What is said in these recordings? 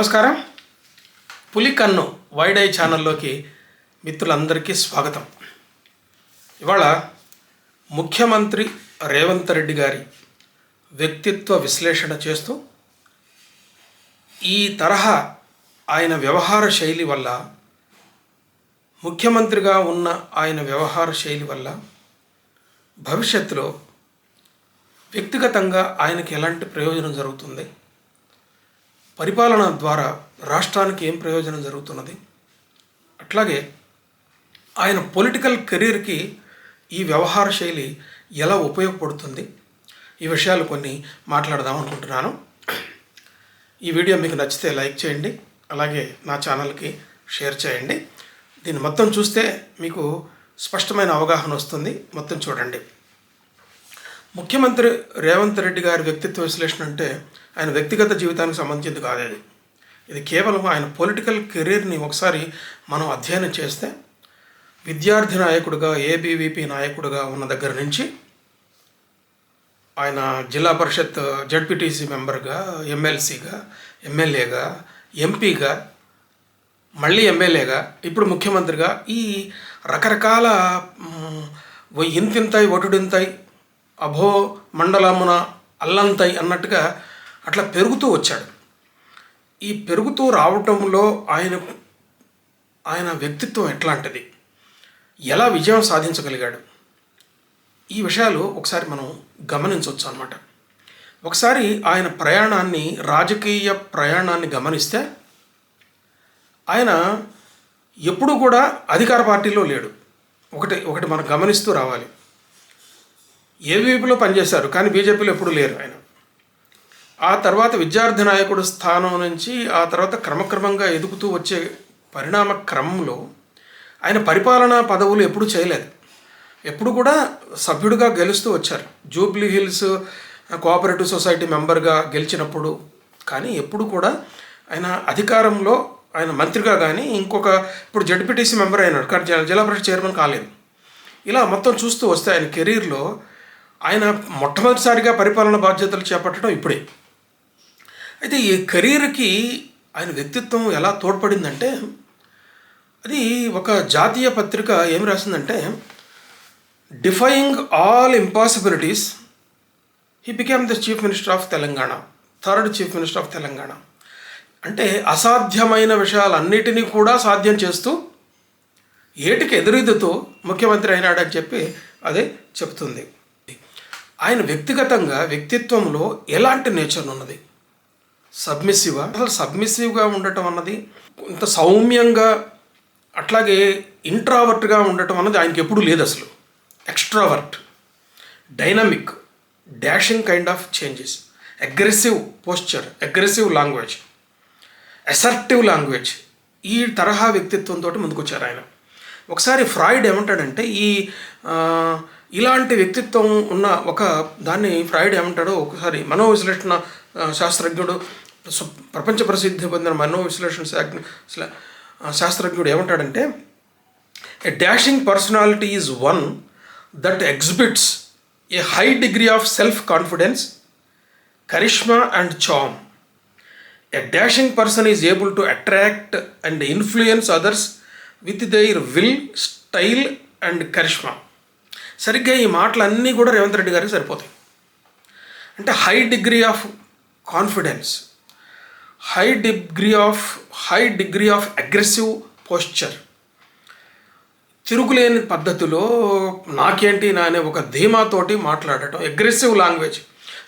నమస్కారం. పులికన్ను wide I ఛానల్లోకి మిత్రులందరికీ స్వాగతం. ఇవాళ ముఖ్యమంత్రి రేవంత్ రెడ్డి గారి వ్యక్తిత్వ విశ్లేషణ చేస్తూ ఈ తరహా ఆయన వ్యవహార శైలి వల్ల, ముఖ్యమంత్రిగా ఉన్న ఆయన వ్యవహార శైలి వల్ల భవిష్యత్తులో వ్యక్తిగతంగా ఆయనకి ఎలాంటి ప్రయోజనం జరుగుతుంది, పరిపాలన ద్వారా రాష్ట్రానికి ఏం ప్రయోజనం జరుగుతున్నది, అట్లాగే ఆయన పొలిటికల్ కెరీర్కి ఈ వ్యవహార శైలి ఎలా ఉపయోగపడుతుంది, ఈ విషయాలు కొన్ని మాట్లాడదాం అనుకుంటున్నాను. ఈ వీడియో మీకు నచ్చితే లైక్ చేయండి, అలాగే నా ఛానల్కి షేర్ చేయండి. దీన్ని మొత్తం చూస్తే మీకు స్పష్టమైన అవగాహన వస్తుంది. మొత్తం చూడండి. ముఖ్యమంత్రి రేవంత్ రెడ్డి గారి వ్యక్తిత్వ విశ్లేషణ అంటే ఆయన వ్యక్తిగత జీవితానికి సంబంధించింది కాదు. ఇది కేవలం ఆయన పొలిటికల్ కెరీర్ని ఒకసారి మనం అధ్యయనం చేస్తే, విద్యార్థి నాయకుడిగా, ఏబీవీపీ నాయకుడిగా ఉన్న దగ్గర నుంచి ఆయన జిల్లా పరిషత్ జడ్పీటీసీ మెంబర్గా, ఎమ్మెల్సీగా, ఎమ్మెల్యేగా, ఎంపీగా, మళ్ళీ ఎమ్మెల్యేగా, ఇప్పుడు ముఖ్యమంత్రిగా ఈ రకరకాల ఇంతింతాయి ఒటుడింతాయి అభో మండలమున అల్లంతై అన్నట్టుగా అట్లా పెరుగుతూ వచ్చాడు. ఈ పెరుగుతూ రావటంలో ఆయన వ్యక్తిత్వం ఎట్లాంటిది, ఎలా విజయం సాధించగలిగాడు, ఈ విషయాలు ఒకసారి మనం గమనించవచ్చు అన్నమాట. ఒకసారి ఆయన ప్రయాణాన్ని, రాజకీయ ప్రయాణాన్ని గమనిస్తే ఆయన ఎప్పుడూ కూడా అధికార పార్టీలో లేడు. ఒకటి మనం గమనిస్తూ రావాలి. ఏబీవీపీలో పనిచేశారు, కానీ బీజేపీలో ఎప్పుడూ లేరు ఆయన. ఆ తర్వాత విద్యార్థి నాయకుడు స్థానం నుంచి ఆ తర్వాత క్రమక్రమంగా ఎదుగుతూ వచ్చే పరిణామ క్రమంలో ఆయన పరిపాలనా పదవులు ఎప్పుడూ చేయలేదు. ఎప్పుడు కూడా సభ్యుడిగా గెలుస్తూ వచ్చారు. జూబ్లీ హిల్స్ కోఆపరేటివ్ సొసైటీ మెంబర్గా గెలిచినప్పుడు, కానీ ఎప్పుడు కూడా ఆయన అధికారంలో ఆయన మంత్రిగా కానీ ఇప్పుడు జడ్పీటీసీ మెంబర్ అయినాడు, కానీ జిల్లా పరిషత్ చైర్మన్ కాలేదు. ఇలా మొత్తం చూస్తూ వస్తే ఆయన కెరీర్లో ఆయన మొట్టమొదటిసారిగా పరిపాలన బాధ్యతలు చేపట్టడం ఇప్పుడే. అయితే ఈ కెరీర్కి ఆయన వ్యక్తిత్వం ఎలా తోడ్పడిందంటే, అది ఒక జాతీయ పత్రిక ఏం రాసిందంటే, defying all impossibilities he became the chief minister of Telangana, third chief minister of Telangana. అంటే అసాధ్యమైన విషయాలన్నిటినీ కూడా సాధ్యం చేస్తూ ఏటికి ఎదురీదుతూ ముఖ్యమంత్రి అయినాడని చెప్పి అదే చెప్తుంది. ఆయన వ్యక్తిత్వంలో ఎలాంటి నేచర్ ఉన్నది, సబ్మిసివ్గా ఉండటం అన్నది, కొంత సౌమ్యంగా, అట్లాగే ఇంట్రావర్ట్గా ఉండటం అన్నది ఆయనకి ఎప్పుడూ లేదు అసలు. Extrovert, dynamic, dashing kind of changes, aggressive posture, aggressive language, assertive language, ఈ తరహా వ్యక్తిత్వంతో ముందుకొచ్చారు ఆయన. ఒకసారి ఫ్రాయిడ్ ఏమంటాడంటే, ఇలాంటి వ్యక్తిత్వం ఉన్న ఒక దాన్ని ఫ్రాయిడ్ ఏమంటాడో ఒకసారి మనోవిశ్లేషణ శాస్త్రజ్ఞుడు, ప్రపంచ ప్రసిద్ధి పొందిన మనోవిశ్లేషణ శాస్త్రజ్ఞుడు ఏమంటాడంటే, a dashing personality is one that exhibits a high degree of self confidence, charisma and charm. A dashing person is able to attract and influence others with their will, style and charisma. సరిగ్గా ఈ మాటలన్నీ కూడా రేవంత్ రెడ్డి గారికి సరిపోతాయి. అంటే high degree of confidence, high degree of aggressive posture, తిరుగులేని పద్ధతిలో నాకేంటి నా అనే ఒక ధీమాతోటి మాట్లాడటం, అగ్రెసివ్ లాంగ్వేజ్,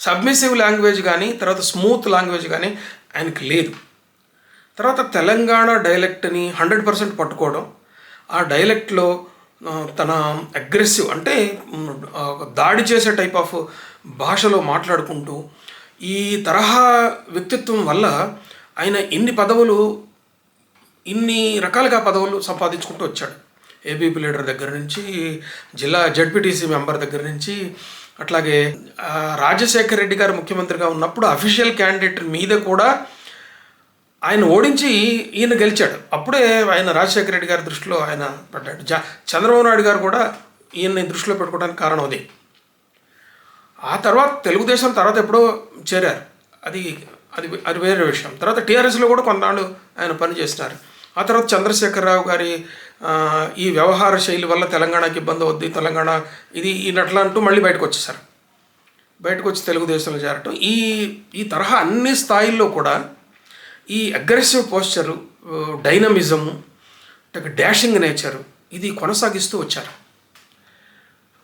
సబ్మిసివ్ లాంగ్వేజ్ కానీ తర్వాత స్మూత్ లాంగ్వేజ్ కానీ ఆయనకి లేదు. తర్వాత తెలంగాణ డైలెక్ట్ని 100% పట్టుకోవడం, ఆ డైలెక్ట్లో తన అగ్రెసివ్ అంటే దాడి చేసే టైప్ ఆఫ్ భాషలో మాట్లాడుకుంటూ, ఈ తరహా వ్యక్తిత్వం వల్ల ఆయన ఇన్ని రకాలుగా పదవులు సంపాదించుకుంటూ వచ్చాడు. ఏబీపీ లీడర్ దగ్గర నుంచి, జిల్లా జడ్పీటీసీ మెంబర్ దగ్గర నుంచి, అట్లాగే రాజశేఖర్ రెడ్డి గారు ముఖ్యమంత్రిగా ఉన్నప్పుడు అఫీషియల్ క్యాండిడేట్ మీద కూడా ఆయన ఓడించి ఈయన గెలిచాడు. అప్పుడే ఆయన రాజశేఖర రెడ్డి గారి దృష్టిలో ఆయన పడ్డాడు. చంద్రబాబు నాయుడు గారు కూడా ఈయన్ని దృష్టిలో పెట్టుకోవడానికి కారణం అది. ఆ తర్వాత తెలుగుదేశం తర్వాత ఎప్పుడో చేరారు. అది అది అది వేరే విషయం. తర్వాత టీఆర్ఎస్లో కూడా కొన్నాళ్ళు ఆయన పనిచేసినారు. ఆ తర్వాత చంద్రశేఖరరావు గారి ఈ వ్యవహార శైలి వల్ల తెలంగాణకి ఇబ్బంది అవుద్ది, తెలంగాణ ఇది ఈయనట్లా అంటూ మళ్ళీ బయటకు వచ్చేసారు. బయటకు వచ్చి తెలుగుదేశంలో చేరటం, ఈ తరహా అన్ని స్థాయిల్లో కూడా ఈ అగ్రెసివ్ పోస్చరు, డైనమిజము, డాషింగ్ నేచరు ఇది కొనసాగిస్తూ వచ్చారు.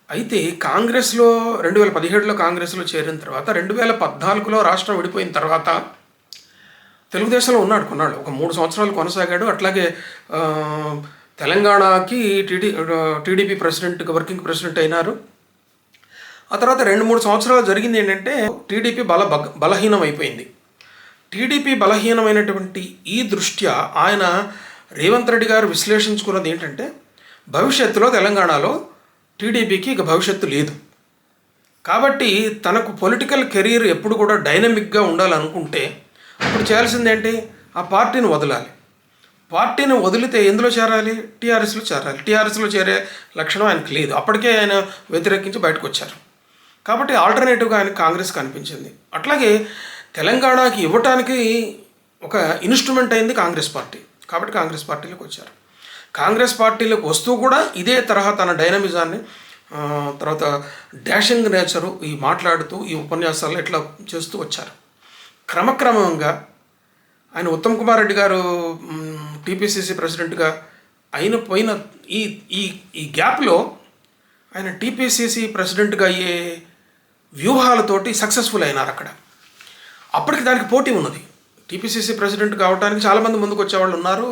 అయితే కాంగ్రెస్లో 2017లో కాంగ్రెస్లో చేరిన తర్వాత 2014లో రాష్ట్రం విడిపోయిన తర్వాత తెలుగుదేశంలో ఉన్నాడు కొన్నాడు, ఒక 3 సంవత్సరాలు కొనసాగాడు. అట్లాగే తెలంగాణకి టీడీపీ ప్రెసిడెంట్గా వర్కింగ్ ప్రెసిడెంట్ అయినారు. ఆ తర్వాత 2-3 సంవత్సరాలు జరిగింది ఏంటంటే టీడీపీ బలహీనం అయిపోయింది. టీడీపీ బలహీనమైనటువంటి ఈ దృష్ట్యా ఆయన రేవంత్ రెడ్డి గారు విశ్లేషించుకున్నది ఏంటంటే భవిష్యత్తులో తెలంగాణలో టీడీపీకి ఇక భవిష్యత్తు లేదు. కాబట్టి తనకు పొలిటికల్ కెరీర్ ఎప్పుడు కూడా డైనమిక్గా ఉండాలనుకుంటే అప్పుడు చేయాల్సిందేంటి, ఆ పార్టీని వదలాలి. పార్టీని వదిలితే ఎందులో చేరాలి, టీఆర్ఎస్లో చేరాలి. టీఆర్ఎస్లో చేరే లక్షణం ఆయనకు లేదు. అప్పటికే ఆయన వ్యతిరేకించి బయటకు వచ్చారు. కాబట్టి ఆల్టర్నేటివ్గా ఆయన కాంగ్రెస్ కనిపించింది. అట్లాగే తెలంగాణకి ఇవ్వటానికి ఒక ఇన్స్ట్రుమెంట్ అయింది కాంగ్రెస్ పార్టీ. కాబట్టి కాంగ్రెస్ పార్టీలోకి వచ్చారు. కాంగ్రెస్ పార్టీలోకి వస్తూ కూడా ఇదే తరహా తన డైనమిజాన్ని, తర్వాత డాషింగ్ నేచరు ఈ మాట్లాడుతూ ఈ ఉపన్యాసాలు ఇట్లా చేస్తూ వచ్చారు. క్రమక్రమంగా ఆయన ఉత్తమ్ కుమార్ రెడ్డి గారు టీపీసీసీ ప్రెసిడెంట్గా పోయిన ఈ గ్యాప్లో ఆయన టీపీసీసీ ప్రెసిడెంట్గా అయ్యే వ్యూహాలతోటి సక్సెస్ఫుల్ అయినారు అక్కడ. అప్పటికి దానికి పోటీ ఉన్నది. టీపీసీసీ ప్రెసిడెంట్ కావడానికి చాలామంది ముందుకు వచ్చేవాళ్ళు ఉన్నారు.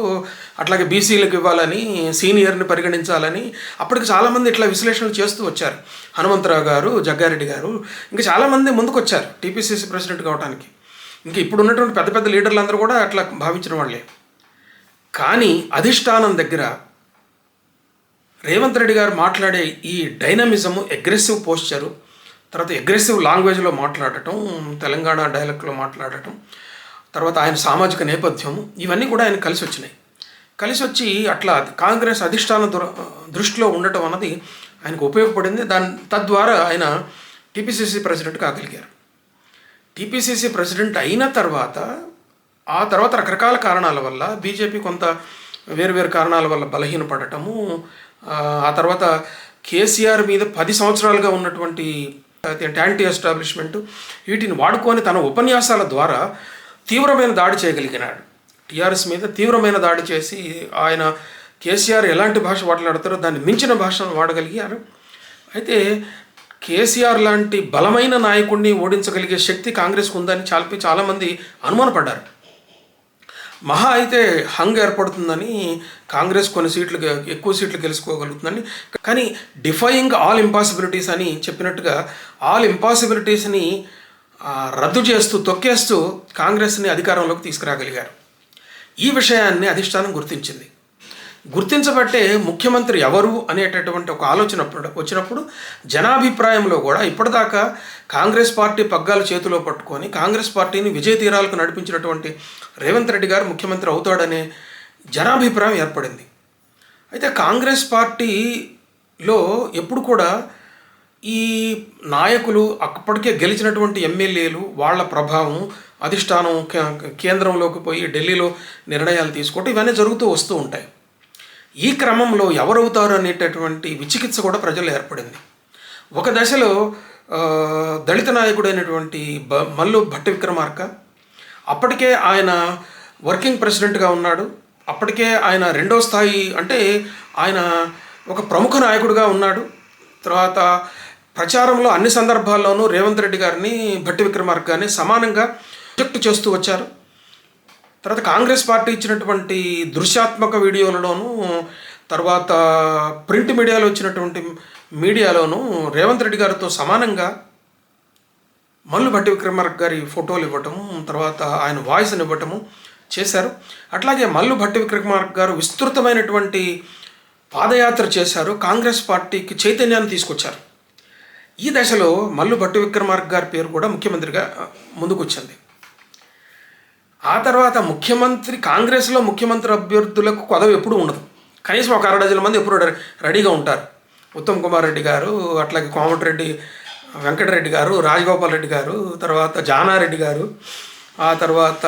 అట్లాగే బీసీలకు ఇవ్వాలని, సీనియర్ని పరిగణించాలని అప్పటికి చాలామంది ఇట్లా విశ్లేషణలు చేస్తూ వచ్చారు. హనుమంతరావు గారు, జగ్గారెడ్డి గారు, ఇంకా చాలామంది ముందుకు వచ్చారు టీపీసీసీ ప్రెసిడెంట్ కావడానికి. ఇంకా ఇప్పుడు ఉన్నటువంటి పెద్ద పెద్ద లీడర్లందరూ కూడా అట్లా భావించిన వాళ్ళే. కానీ అధిష్టానం దగ్గర రేవంత్ రెడ్డి గారు మాట్లాడే ఈ డైనమిజము, అగ్రెసివ్ పోస్చరు, తర్వాత అగ్రెసివ్ లాంగ్వేజ్లో మాట్లాడటం, తెలంగాణ డైలెక్ట్లో మాట్లాడటం, తర్వాత ఆయన సామాజిక నేపథ్యం, ఇవన్నీ కూడా ఆయన కలిసి వచ్చినాయి. కలిసి వచ్చి అట్లా కాంగ్రెస్ అధిష్టాన దృష్టిలో ఉండటం అన్నది ఆయనకు ఉపయోగపడింది. తద్వారా ఆయన టీపీసీసీ ప్రెసిడెంట్ కాగలిగారు. టీపీసీసీ ప్రెసిడెంట్ అయిన తర్వాత ఆ తర్వాత రకరకాల కారణాల వల్ల బీజేపీ కొంత వేరు కారణాల వల్ల బలహీనపడటము, ఆ తర్వాత కేసీఆర్ మీద 10 సంవత్సరాలుగా ఉన్నటువంటి యాంటీ ఎస్టాబ్లిష్మెంట్, వీటిని వాడుకొని తన ఉపన్యాసాల ద్వారా తీవ్రమైన దాడి చేయగలిగినాడు. టీఆర్ఎస్ మీద తీవ్రమైన దాడి చేసి ఆయన కేసీఆర్ ఎలాంటి భాష మాట్లాడతారో దాన్ని మించిన భాషను వాడగలిగారు. అయితే కేసీఆర్ లాంటి బలమైన నాయకుడిని ఓడించగలిగే శక్తి కాంగ్రెస్కు ఉందని చాలామంది అనుమానపడ్డారు. మహా అయితే హంగ్ ఏర్పడుతుందని, కాంగ్రెస్ కొన్ని ఎక్కువ సీట్లు గెలుచుకోగలుగుతుందని. కానీ డిఫైయింగ్ ఆల్ ఇంపాసిబిలిటీస్ అని చెప్పినట్టుగా ఆల్ ఇంపాసిబిలిటీస్ని రద్దు చేస్తూ, తొక్కేస్తూ కాంగ్రెస్ని అధికారంలోకి తీసుకురాగలిగారు. ఈ విషయాన్ని అధిష్టానం గుర్తించింది. గుర్తించబట్టే ముఖ్యమంత్రి ఎవరు అనేటటువంటి ఒక ఆలోచన వచ్చినప్పుడు జనాభిప్రాయంలో కూడా ఇప్పటిదాకా కాంగ్రెస్ పార్టీ పగ్గాలు చేతిలో పట్టుకొని కాంగ్రెస్ పార్టీని విజయ తీరాలకు నడిపించినటువంటి రేవంత్ రెడ్డి గారు ముఖ్యమంత్రి అవుతాడనే జనాభిప్రాయం ఏర్పడింది. అయితే కాంగ్రెస్ పార్టీలో ఎప్పుడు కూడా ఈ నాయకులు, అప్పటికే గెలిచినటువంటి ఎమ్మెల్యేలు, వాళ్ళ ప్రభావం, అధిష్టానం కేంద్రంలోకి పోయి ఢిల్లీలో నిర్ణయాలు తీసుకోవటం, ఇవన్నీ జరుగుతూ వస్తూ ఉంటాయి. ఈ క్రమంలో ఎవరవుతారు అనేటటువంటి విచికిత్స కూడా ప్రజలు ఏర్పడింది. ఒక దశలో దళిత నాయకుడైనటువంటి మల్లు భట్టి విక్రమార్క, అప్పటికే ఆయన వర్కింగ్ ప్రెసిడెంట్గా ఉన్నాడు. అప్పటికే ఆయన 2వ స్థాయి, అంటే ఆయన ఒక ప్రముఖ నాయకుడిగా ఉన్నాడు. తర్వాత ప్రచారంలో అన్ని సందర్భాల్లోనూ రేవంత్ రెడ్డి గారిని, భట్టి విక్రమార్క గారిని సమానంగా ప్రొజెక్ట్ చేస్తూ వచ్చారు. తర్వాత కాంగ్రెస్ పార్టీ ఇచ్చినటువంటి దృశ్యాత్మక వీడియోలలోనూ, తర్వాత ప్రింట్ మీడియాలో వచ్చినటువంటి మీడియాలోనూ రేవంత్ రెడ్డి గారితో సమానంగా మల్లు భట్టి విక్రమార్క గారి ఫోటోలు ఇవ్వటము, తర్వాత ఆయన వాయిస్ని ఇవ్వటము చేశారు. అట్లాగే మల్లు భట్టి విక్రమార్క గారు విస్తృతమైనటువంటి పాదయాత్ర చేశారు. కాంగ్రెస్ పార్టీకి చైతన్యాన్ని తీసుకొచ్చారు. ఈ దశలో మల్లు భట్టి విక్రమార్క గారి పేరు కూడా ముఖ్యమంత్రిగా ముందుకు వచ్చింది. ఆ తర్వాత కాంగ్రెస్లో ముఖ్యమంత్రి అభ్యర్థులకు కొదవ ఎప్పుడు ఉండదు. కనీసం ఒక 6 డజన్ల మంది ఎప్పుడు రెడీగా ఉంటారు. ఉత్తమ్ కుమార్ రెడ్డి గారు, అట్లాగే కోమటిరెడ్డి వెంకటరెడ్డి గారు, రాజగోపాల్ రెడ్డి గారు, తర్వాత జానారెడ్డి గారు, ఆ తర్వాత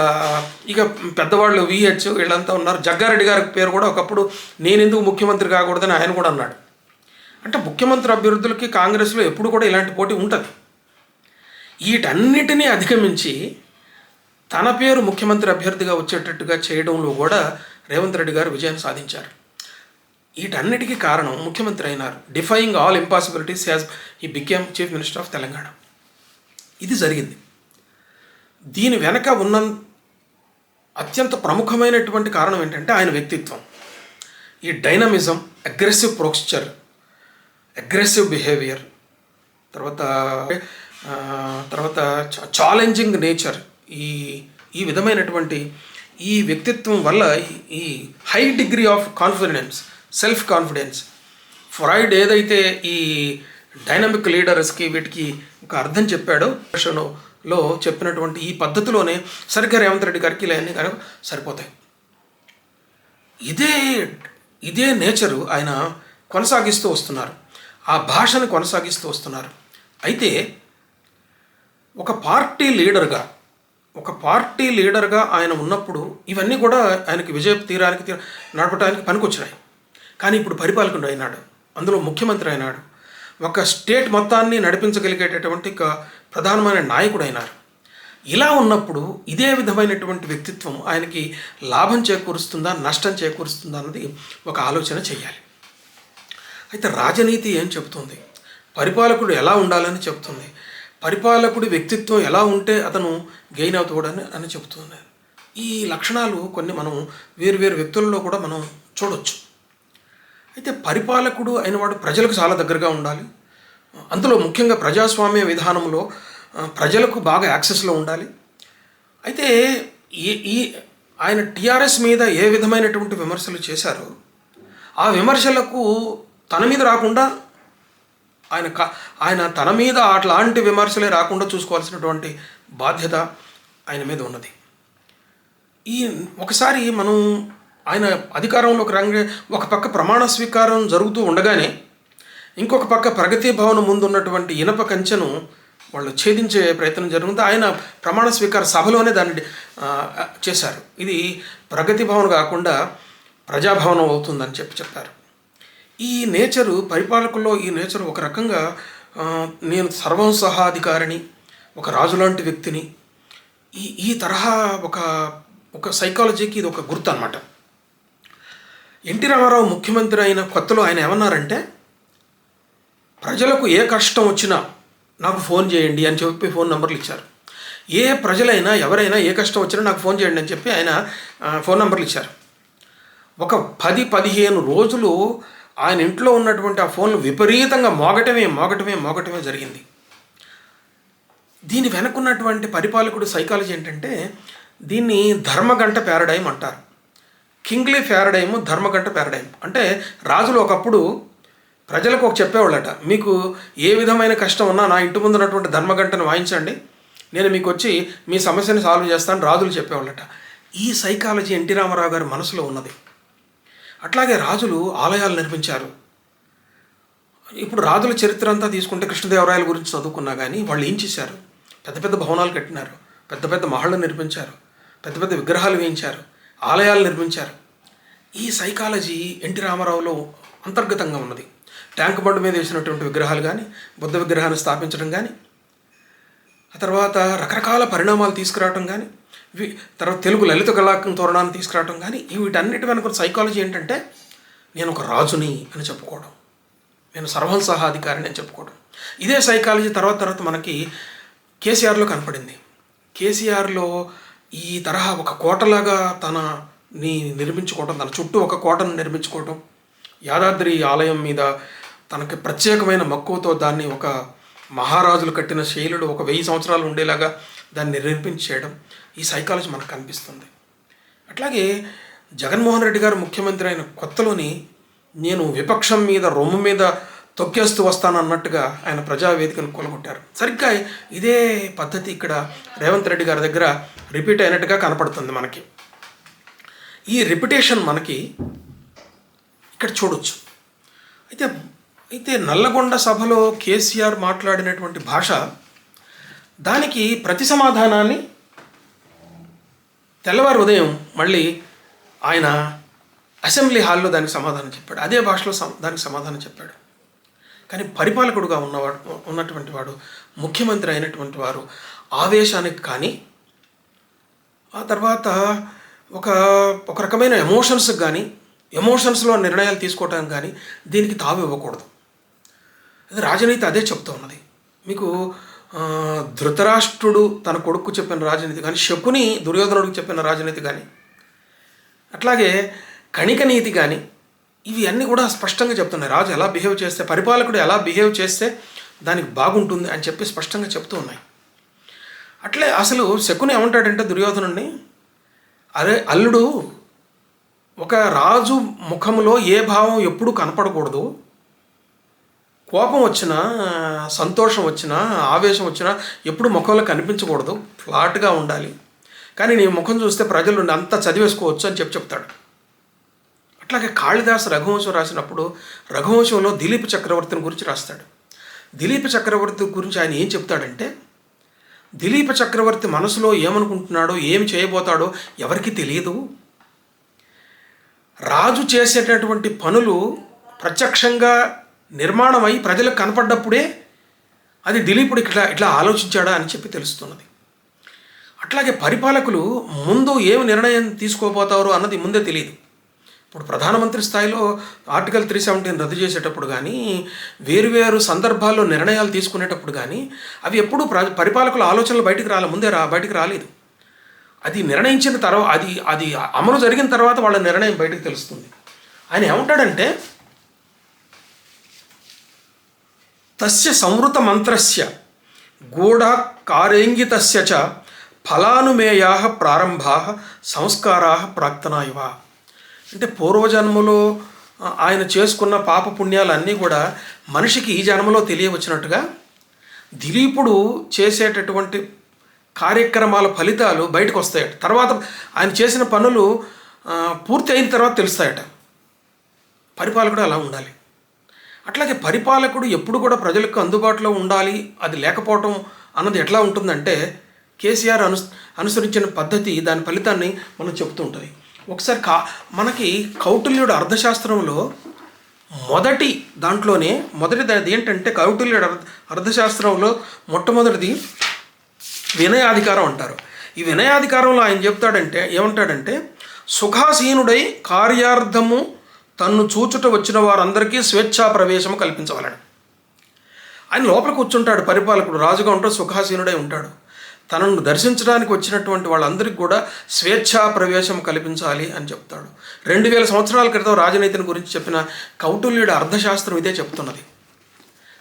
ఇక పెద్దవాళ్ళు విహెచ్ వీళ్ళంతా ఉన్నారు. జగ్గారెడ్డి గారి పేరు కూడా ఒకప్పుడు నేను ఎందుకు ముఖ్యమంత్రి కాకూడదని ఆయన కూడా అన్నాడు. అంటే ముఖ్యమంత్రి అభ్యర్థులకి కాంగ్రెస్లో ఎప్పుడు కూడా ఇలాంటి పోటీ ఉంటుంది. వీటన్నిటినీ అధిగమించి తన పేరు ముఖ్యమంత్రి అభ్యర్థిగా వచ్చేటట్టుగా చేయడంలో కూడా రేవంత్ రెడ్డి గారు విజయాన్ని సాధించారు. వీటన్నిటికీ కారణం ముఖ్యమంత్రి అయినారు. Defying all impossibilities as he became chief minister of Telangana. ఇది జరిగింది. దీని వెనక ఉన్న అత్యంత ప్రముఖమైనటువంటి కారణం ఏంటంటే ఆయన వ్యక్తిత్వం, ఈ dynamism, aggressive posture, aggressive behaviour, తర్వాత ఛాలెంజింగ్ నేచర్, ఈ విధమైనటువంటి ఈ వ్యక్తిత్వం వల్ల ఈ high degree of confidence, self confidence, Freud ఏదైతే ఈ డైనమిక్ లీడర్స్కి వీటికి ఒక అర్థం చెప్పాడో లో చెప్పినటువంటి ఈ పద్ధతిలోనే సరిగ్గా రేవంత్ రెడ్డి గారికి ఇలా అన్నీ కనుక సరిపోతాయి. ఇదే నేచరు ఆయన కొనసాగిస్తూ వస్తున్నారు, ఆ భాషను కొనసాగిస్తూ వస్తున్నారు. అయితే ఒక పార్టీ లీడర్గా ఆయన ఉన్నప్పుడు ఇవన్నీ కూడా ఆయనకి విజయ తీరానికి నడపడానికి పనికొచ్చినాయి. కానీ ఇప్పుడు పరిపాలకుడు అయినాడు, అందులో ముఖ్యమంత్రి అయినాడు, ఒక స్టేట్ మొత్తాన్ని నడిపించగలిగేటటువంటి ఒక ప్రధానమైన నాయకుడు అయినారు. ఇలా ఉన్నప్పుడు ఇదే విధమైనటువంటి వ్యక్తిత్వం ఆయనకి లాభం చేకూరుస్తుందా, నష్టం చేకూరుస్తుందా అన్నది ఒక ఆలోచన చేయాలి. అయితే రాజనీతి ఏం చెబుతుంది, పరిపాలకుడు ఎలా ఉండాలని చెబుతుంది, పరిపాలకుడి వ్యక్తిత్వం ఎలా ఉంటే అతను గెయిన్ అవుతాడని అని చెబుతుంది. ఈ లక్షణాలు కొన్ని మనం వేరు వ్యక్తుల్లో కూడా మనం చూడవచ్చు. అయితే పరిపాలకుడు అయినవాడు ప్రజలకు చాలా దగ్గరగా ఉండాలి, అందులో ముఖ్యంగా ప్రజాస్వామ్య విధానంలో ప్రజలకు బాగా యాక్సెస్లో ఉండాలి. అయితే ఆయన టీఆర్ఎస్ మీద ఏ విధమైనటువంటి విమర్శలు చేశారో ఆ విమర్శలకు తన మీద రాకుండా ఆయన తన మీద అట్లాంటి విమర్శలే రాకుండా చూసుకోవాల్సినటువంటి బాధ్యత ఆయన మీద ఉన్నది. ఒకసారి మనం ఆయన అధికారంలోకి రంగే ఒక పక్క ప్రమాణ స్వీకారం జరుగుతూ ఉండగానే ఇంకొక పక్క ప్రగతి భవన్ ముందు ఉన్నటువంటి ఇనప కంచెను వాళ్ళు ఛేదించే ప్రయత్నం జరుగుతుంది. ఆయన ప్రమాణ స్వీకార సభలోనే దాన్ని చేశారు. ఇది ప్రగతి భవన్ కాకుండా ప్రజాభవనం అవుతుందని చెప్పారు. ఈ నేచరు పరిపాలకుల్లో ఈ నేచరు ఒక రకంగా నేను సర్వం సహాధికారిని, ఒక రాజు లాంటి వ్యక్తిని, ఈ తరహా ఒక సైకాలజీకి ఇది ఒక గుర్తు అన్నమాట. ఎన్టీ రామారావు ముఖ్యమంత్రి అయిన కొత్తలో ఆయన ఏమన్నారంటే, ప్రజలకు ఏ కష్టం వచ్చినా నాకు ఫోన్ చేయండి అని చెప్పి ఫోన్ నెంబర్లు ఇచ్చారు. ఏ ప్రజలైనా ఎవరైనా ఏ కష్టం వచ్చినా నాకు ఫోన్ చేయండి అని చెప్పి ఆయన ఫోన్ నెంబర్లు ఇచ్చారు. ఒక 10-15 రోజులు ఆయన ఇంట్లో ఉన్నటువంటి ఆ ఫోన్లు విపరీతంగా మోగటమే జరిగింది. దీని వెనుకున్నటువంటి పరిపాలకుడు సైకాలజీ ఏంటంటే, దీన్ని ధర్మగంట ప్యారడైమ్ అంటారు. కింగ్లీ ప్యారడైమ్, ధర్మగంట ప్యారడైమ్. అంటే రాజులు ఒకప్పుడు ప్రజలకు చెప్పేవాళ్ళట, మీకు ఏ విధమైన కష్టం ఉన్నా నా ఇంటి ముందు ఉన్నటువంటి ధర్మగంటను వాయించండి, నేను మీకు వచ్చి మీ సమస్యను సాల్వ్ చేస్తాను రాజులు చెప్పేవాళ్ళట. ఈ సైకాలజీ ఎన్టీ రామారావు గారి మనసులో ఉన్నది. అట్లాగే రాజులు ఆలయాలు నిర్మించారు. ఇప్పుడు రాజుల చరిత్ర అంతా తీసుకుంటే కృష్ణదేవరాయల గురించి చదువుకున్నా కానీ వాళ్ళు ఏం చేశారు, పెద్ద భవనాలు కట్టినారు, పెద్ద మహళ్ళు నిర్మించారు, పెద్ద విగ్రహాలు వేయించారు, ఆలయాలు నిర్మించారు. ఈ సైకాలజీ ఎన్టీ రామారావులో అంతర్గతంగా ఉన్నది. ట్యాంక్ బండ్ మీద వేసినటువంటి విగ్రహాలు కానీ, బుద్ధ విగ్రహాన్ని స్థాపించడం కానీ, ఆ తర్వాత రకరకాల పరిణామాలు తీసుకురావడం కానీ, తర్వాత తెలుగు లలిత కళాకం తోరణాన్ని తీసుకురావడం కానీ, వీటన్నిటి వెనుక సైకాలజీ ఏంటంటే, నేను ఒక రాజుని అని చెప్పుకోవడం, నేను సర్వం సహాధికారిని అని చెప్పుకోవడం. ఇదే సైకాలజీ తర్వాత మనకి కేసీఆర్లో కనపడింది. కేసీఆర్లో ఈ తరహా ఒక కోటలాగా తనని నిర్మించుకోవడం, తన చుట్టూ ఒక కోటను నిర్మించుకోవడం, యాదాద్రి ఆలయం మీద తనకి ప్రత్యేకమైన మక్కువతో దాన్ని ఒక మహారాజులు కట్టిన శైలుడు ఒక 1000 సంవత్సరాలు ఉండేలాగా దాన్ని నిర్మించేయడం, ఈ సైకాలజీ మనకు కనిపిస్తుంది. అట్లాగే జగన్మోహన్ రెడ్డి గారు ముఖ్యమంత్రి అయిన కొత్తలోని నేను విపక్షం మీద రొమ్ము మీద తొక్కేస్తూ వస్తానన్నట్టుగా ఆయన ప్రజావేదికను కూలగొట్టారు. సరిగ్గా ఇదే పద్ధతి ఇక్కడ రేవంత్ రెడ్డి గారి దగ్గర రిపీట్ అయినట్టుగా కనపడుతుంది మనకి. ఈ రిపిటేషన్ మనకి ఇక్కడ చూడొచ్చు. అయితే నల్లగొండ సభలో కేసీఆర్ మాట్లాడినటువంటి భాష, దానికి ప్రతి సమాధానాన్ని తెల్లవారు ఉదయం మళ్ళీ ఆయన అసెంబ్లీ హాల్లో దానికి సమాధానం చెప్పాడు, అదే భాషలో దానికి సమాధానం చెప్పాడు. కానీ పరిపాలకుడుగా ఉన్నటువంటి వాడు, ముఖ్యమంత్రి అయినటువంటి వారు ఆవేశానికి కానీ, ఆ తర్వాత ఒక రకమైన ఎమోషన్స్కి కానీ, ఎమోషన్స్లో నిర్ణయాలు తీసుకోవటానికి కానీ దీనికి తావు ఇవ్వకూడదు. అది రాజనీతి అదే చెప్తూ ఉన్నది. మీకు ధృతరాష్ట్రుడు తన కొడుకు చెప్పిన రాజనీతి కానీ, శకుని దుర్యోధనుడికి చెప్పిన రాజనీతి కానీ, అట్లాగే కణిక నీతి కానీ, ఇవి అన్నీ కూడా స్పష్టంగా చెప్తున్నాయి. రాజు ఎలా బిహేవ్ చేస్తే, పరిపాలకుడు ఎలా బిహేవ్ చేస్తే దానికి బాగుంటుంది అని చెప్పి స్పష్టంగా చెప్తూ ఉన్నాయి. అట్లే అసలు శకుని ఏమంటాడంటే దుర్యోధనుడిని, అరే అల్లుడు, ఒక రాజు ముఖంలో ఏ భావం ఎప్పుడు కనపడకూడదు, కోపం వచ్చినా, సంతోషం వచ్చినా, ఆవేశం వచ్చినా ఎప్పుడు ముఖంలో కనిపించకూడదు, ఫ్లాట్గా ఉండాలి. కానీ నీ ముఖం చూస్తే ప్రజలు అంతా చదివేసుకోవచ్చు అని చెప్తాడు. అట్లాగే కాళిదాసు రఘువంశం రాసినప్పుడు రఘువంశంలో దిలీప్ చక్రవర్తిని గురించి రాస్తాడు. దిలీప్ చక్రవర్తి గురించి ఆయన ఏం చెప్తాడంటే, దిలీప్ చక్రవర్తి మనసులో ఏమనుకుంటున్నాడో, ఏమి చేయబోతాడో ఎవరికి తెలియదు. రాజు చేసేటటువంటి పనులు ప్రత్యక్షంగా నిర్మాణమై ప్రజలకు కనపడ్డప్పుడే అది దిలీపుడు ఇట్లా ఆలోచించాడా అని చెప్పి తెలుస్తున్నది. అట్లాగే పరిపాలకులు ముందు ఏమి నిర్ణయం తీసుకోబోతారో అన్నది ముందే తెలియదు. ఇప్పుడు ప్రధానమంత్రి స్థాయిలో ఆర్టికల్ 317 రద్దు చేసేటప్పుడు కానీ, వేరువేరు సందర్భాల్లో నిర్ణయాలు తీసుకునేటప్పుడు కానీ అవి ఎప్పుడూ పరిపాలకుల ఆలోచనలు బయటికి రాలేదు. అది నిర్ణయించిన తర్వాత, అది అమలు జరిగిన తర్వాత వాళ్ళ నిర్ణయం బయటకు తెలుస్తుంది. ఆయన ఏమంటాడంటే, తస్య సంవృత మంత్రస్య గూఢ కారేంగితస్య చ ఫలానుమేయా ప్రారంభా సంస్కారా ప్రాక్తనా ఇవ. అంటే పూర్వజన్మలో ఆయన చేసుకున్న పాప పుణ్యాలన్నీ కూడా మనిషికి ఈ జన్మలో తెలియవచ్చినట్టుగా దిలీపుడు చేసేటటువంటి కార్యక్రమాల ఫలితాలు బయటకు వస్తాయట. తర్వాత ఆయన చేసిన పనులు పూర్తి అయిన తర్వాత తెలుస్తాయట. పరిపాలకుడు అలా ఉండాలి. అట్లాగే పరిపాలకుడు ఎప్పుడు కూడా ప్రజలకు అందుబాటులో ఉండాలి. అది లేకపోవటం అన్నది ఎట్లా ఉంటుందంటే, కేసీఆర్ అనుసరించిన పద్ధతి దాని ఫలితాన్ని మనం చెప్తూ ఉంటుంది. ఒకసారి మనకి కౌటిల్యుడు అర్థశాస్త్రంలో మొదటిది ఏంటంటే, కౌటిల్యుడు అర్థశాస్త్రంలో మొట్టమొదటిది వినయాధికారం అంటారు. ఈ వినయాధికారంలో ఆయన ఏమంటాడంటే సుఖాసీనుడై కార్యార్థము తన్ను చూచుట వచ్చిన వారందరికీ స్వేచ్ఛా ప్రవేశము కల్పించవాలని. ఆయన లోపల కూర్చుంటాడు పరిపాలకుడు, రాజుగా ఉంటాడు, సుఖాసీనుడై ఉంటాడు. తనను దర్శించడానికి వచ్చినటువంటి వాళ్ళందరికీ కూడా స్వేచ్ఛా ప్రవేశం కల్పించాలి అని చెప్తాడు. 2000 సంవత్సరాల క్రితం రాజనీతిని గురించి చెప్పిన కౌటిల్యుడి అర్థశాస్త్రం ఇదే చెప్తున్నది.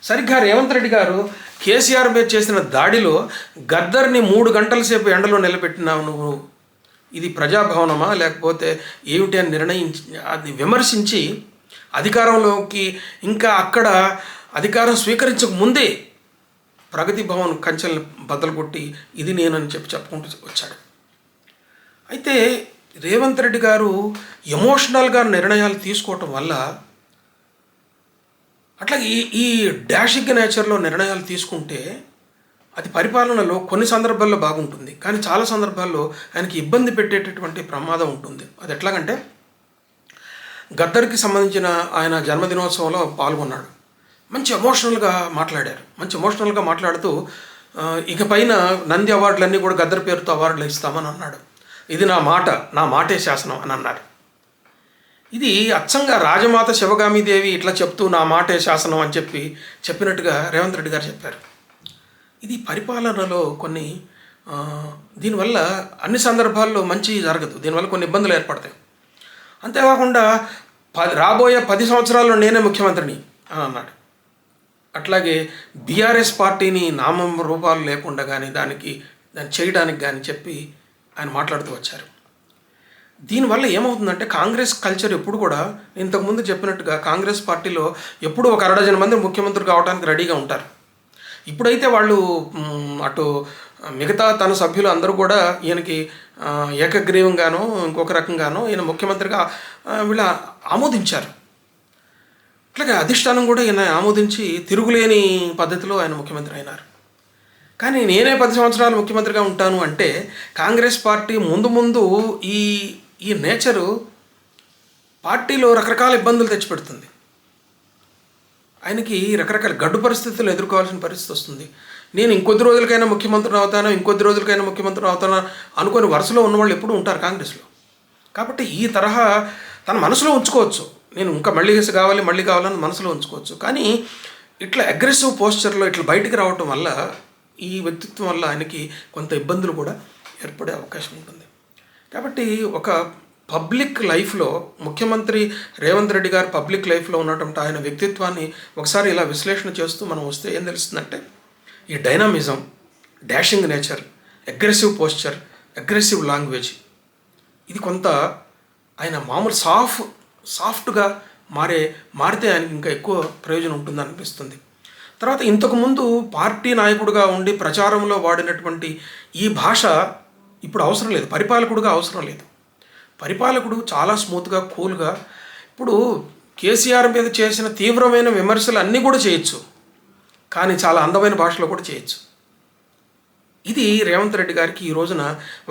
సరిగ్గా రేవంత్ రెడ్డి గారు కేసీఆర్ మీద చేసిన దాడిలో గద్దర్ని 3 గంటల సేపు ఎండలో నిలబెట్టినావు నువ్వు, ఇది ప్రజాభవనమా లేకపోతే ఏమిటి అని అది విమర్శించి అధికారంలోకి, ఇంకా అక్కడ అధికారం స్వీకరించక ముందే ప్రగతి భవన్ కంచెలను బద్దలు కొట్టి ఇది నేనని చెప్పుకుంటూ వచ్చాడు. అయితే రేవంత్ రెడ్డి గారు ఎమోషనల్గా నిర్ణయాలు తీసుకోవటం వల్ల, అట్లాగే ఈ డాషిక్ నేచర్లో నిర్ణయాలు తీసుకుంటే అది పరిపాలనలో కొన్ని సందర్భాల్లో బాగుంటుంది, కానీ చాలా సందర్భాల్లో ఆయనకి ఇబ్బంది పెట్టేటటువంటి ప్రమాదం ఉంటుంది. అది ఎట్లాగంటే, గద్దర్కి సంబంధించిన ఆయన జన్మదినోత్సవంలో పాల్గొన్నాడు. మంచి ఎమోషనల్గా మాట్లాడుతూ ఇక పైన నంది అవార్డులన్నీ కూడా గద్దర్ పేరుతో అవార్డులు ఇస్తామని అన్నాడు. ఇది నా మాటే శాసనం అని అన్నాడు. ఇది అచ్చంగా రాజమాత శివగామీదేవి ఇట్లా చెప్తూ నా మాటే శాసనం అని చెప్పినట్టుగా రేవంత్ రెడ్డి గారు చెప్పారు. ఇది పరిపాలనలో కొన్ని దీనివల్ల అన్ని సందర్భాల్లో మంచి జరగదు, దీనివల్ల కొన్ని ఇబ్బందులు ఏర్పడతాయి. అంతేకాకుండా రాబోయే 10 సంవత్సరాల్లో నేనే ముఖ్యమంత్రిని అని అన్నాడు. అట్లాగే బీఆర్ఎస్ పార్టీని నామం రూపాలు లేకుండా కానీ దాన్ని చేయడానికి కానీ చెప్పి ఆయన మాట్లాడుతూ వచ్చారు. దీనివల్ల ఏమవుతుందంటే, కాంగ్రెస్ కల్చర్ ఎప్పుడు కూడా ఇంతకుముందు చెప్పినట్టుగా కాంగ్రెస్ పార్టీలో ఎప్పుడు ఒక 60 మంది ముఖ్యమంత్రి కావడానికి రెడీగా ఉంటారు. ఇప్పుడైతే వాళ్ళు అటు మిగతా తన సభ్యులు అందరూ కూడా ఈయనకి ఏకగ్రీవంగానో ఇంకొక రకంగానో ఈయన ముఖ్యమంత్రిగా వీళ్ళ ఆమోదించారు. అట్లాగే అధిష్టానం కూడా ఈయన ఆమోదించి తిరుగులేని పద్ధతిలో ఆయన ముఖ్యమంత్రి అయినారు. కానీ నేనే 10 సంవత్సరాలు ముఖ్యమంత్రిగా ఉంటాను అంటే కాంగ్రెస్ పార్టీ ముందు ఈ ఈ నేచరు పార్టీలో రకరకాల ఇబ్బందులు తెచ్చిపెడుతుంది. ఆయనకి రకరకాల గడ్డు పరిస్థితులు ఎదుర్కోవాల్సిన పరిస్థితి వస్తుంది. నేను ఇంకొద్ది రోజులకైనా ముఖ్యమంత్రి అవుతాను అనుకొని వరుసలో ఉన్నవాళ్ళు ఎప్పుడూ ఉంటారు కాంగ్రెస్లో. కాబట్టి ఈ తరహా తన మనసులో ఉంచుకోవచ్చు, నేను ఇంకా మళ్ళీ కావాలని మనసులో ఉంచుకోవచ్చు. కానీ ఇట్లా అగ్రెసివ్ పోస్చర్లో ఇట్లా బయటికి రావటం వల్ల ఈ వ్యక్తిత్వం వల్ల ఆయనకి కొంత ఇబ్బందులు కూడా ఏర్పడే అవకాశం ఉంటుంది. కాబట్టి ఒక పబ్లిక్ లైఫ్లో ముఖ్యమంత్రి రేవంత్ రెడ్డి గారు పబ్లిక్ లైఫ్లో ఉన్నటువంటి ఆయన వ్యక్తిత్వాన్ని ఒకసారి ఇలా విశ్లేషణ చేస్తూ మనం వస్తే ఏం తెలుస్తుందంటే ఈ dynamism, dashing nature, aggressive posture, aggressive language, ఇది కొంత ఆయన మామూలు సాఫ్ట్గా మారితే ఆయనకి ఇంకా ఎక్కువ ప్రయోజనం ఉంటుందని అనిపిస్తుంది. తర్వాత ఇంతకుముందు పార్టీ నాయకుడిగా ఉండి ప్రచారంలో వాడినటువంటి ఈ భాష ఇప్పుడు అవసరం లేదు, పరిపాలకుడిగా అవసరం లేదు. పరిపాలకుడు చాలా స్మూత్గా, కూల్గా, ఇప్పుడు కేసీఆర్ మీద చేసిన తీవ్రమైన విమర్శలు అన్నీ కూడా చేయొచ్చు, కానీ చాలా అందమైన భాషలో కూడా చేయొచ్చు. ఇది రేవంత్ రెడ్డి గారికి ఈ రోజున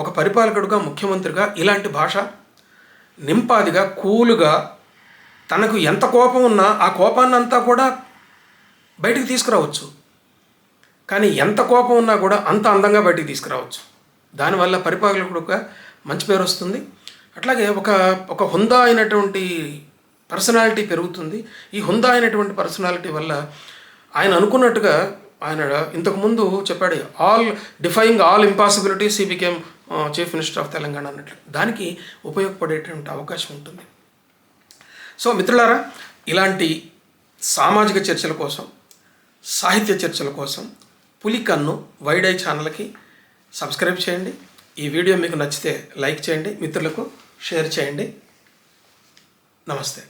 ఒక పరిపాలకుడిగా, ముఖ్యమంత్రిగా ఇలాంటి భాష నింపాదిగా, కూలుగా, తనకు ఎంత కోపం ఉన్నా ఆ కోపాన్ని అంతా కూడా బయటికి తీసుకురావచ్చు. కానీ ఎంత కోపం ఉన్నా కూడా అంత అందంగా బయటికి తీసుకురావచ్చు. దానివల్ల పరిపాలకుడుగా మంచి పేరు వస్తుంది. అట్లాగే ఒక హుందా అయినటువంటి పర్సనాలిటీ పెరుగుతుంది. ఈ హుందా అయినటువంటి పర్సనాలిటీ వల్ల ఆయన అనుకున్నట్టుగా ఆయన ఇంతకుముందు చెప్పాడు, defying all impossibilities he became chief minister of Telangana అన్నట్లు. దానికి ఉపయోగపడేటువంటి అవకాశం ఉంటుంది. సో మిత్రులారా, ఇలాంటి సామాజిక చర్చల కోసం, సాహిత్య చర్చల కోసం పులికన్ను వైడ్ ఐ ఛానల్కి సబ్స్క్రైబ్ చేయండి. ఈ వీడియో మీకు నచ్చితే లైక్ చేయండి, మిత్రులకు షేర్ చేయండి. నమస్తే.